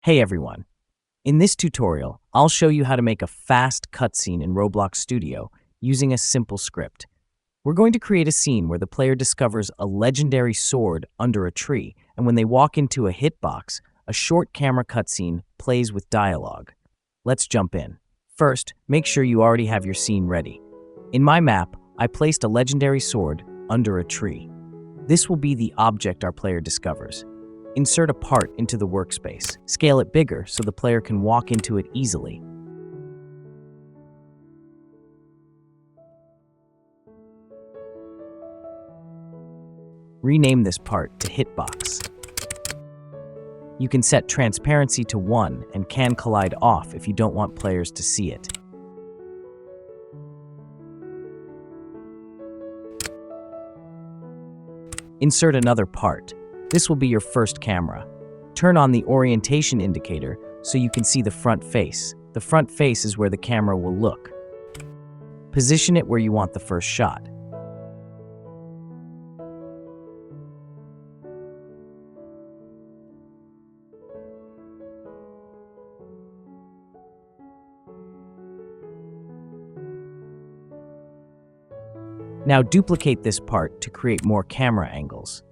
Hey everyone! In this tutorial, I'll show you how to make a fast cutscene in Roblox Studio using a simple script. We're going to create a scene where the player discovers a legendary sword under a tree, and when they walk into a hitbox, a short camera cutscene plays with dialogue. Let's jump in. First, make sure you already have your scene ready. In my map, I placed a legendary sword under a tree. This will be the object our player discovers. Insert a part into the workspace. Scale it bigger so the player can walk into it easily. Rename this part to Hitbox. You can set transparency to 1 and can collide off if you don't want players to see it. Insert another part. This will be your first camera. Turn on the orientation indicator so you can see the front face. The front face is where the camera will look. Position it where you want the first shot. Now duplicate this part to create more camera angles.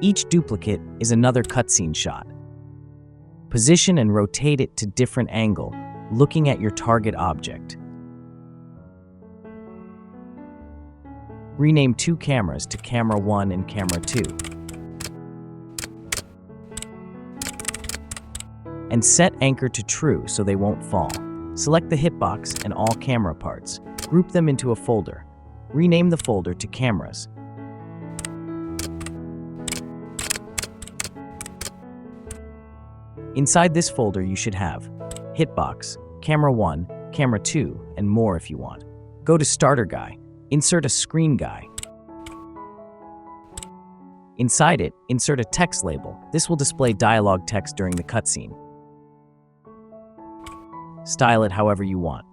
Each duplicate is another cutscene shot. Position and rotate it to different angle, looking at your target object. Rename 2 cameras to Camera 1 and Camera 2. And set anchor to true so they won't fall. Select the hitbox and all camera parts. Group them into a folder. Rename the folder to Cameras. Inside this folder, you should have Hitbox, Camera 1, Camera 2, and more if you want. Go to Starter Guy, insert a Screen Guy. Inside it, insert a text label. This will display dialogue text during the cutscene. Style it however you want.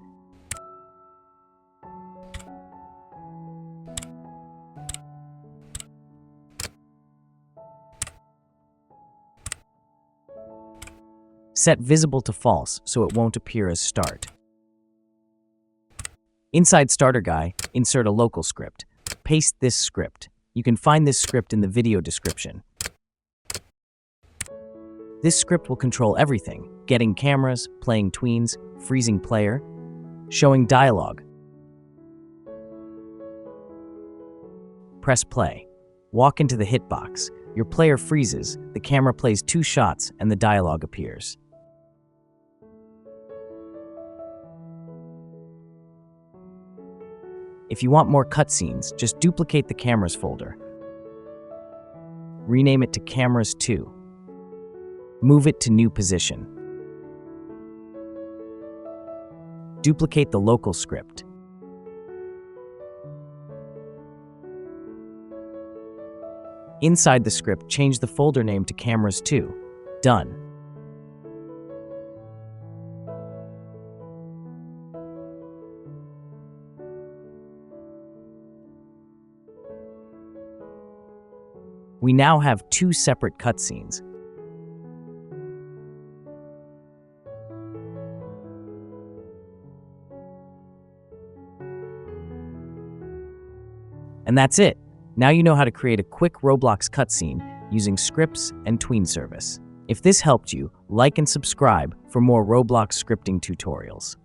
Set visible to false so it won't appear as start. Inside Starter Guy, insert a LocalScript. Paste this script. You can find this script in the video description. This script will control everything: getting cameras, playing tweens, freezing player, showing dialogue. Press play. Walk into the hitbox. Your player freezes, the camera plays 2 shots, and the dialogue appears. If you want more cutscenes, just duplicate the Cameras folder. Rename it to Cameras 2. Move it to New Position. Duplicate the LocalScript. Inside the script, change the folder name to Cameras 2. Done. We now have 2 separate cutscenes. And that's it. Now you know how to create a quick Roblox cutscene using scripts and TweenService. If this helped you, like and subscribe for more Roblox scripting tutorials.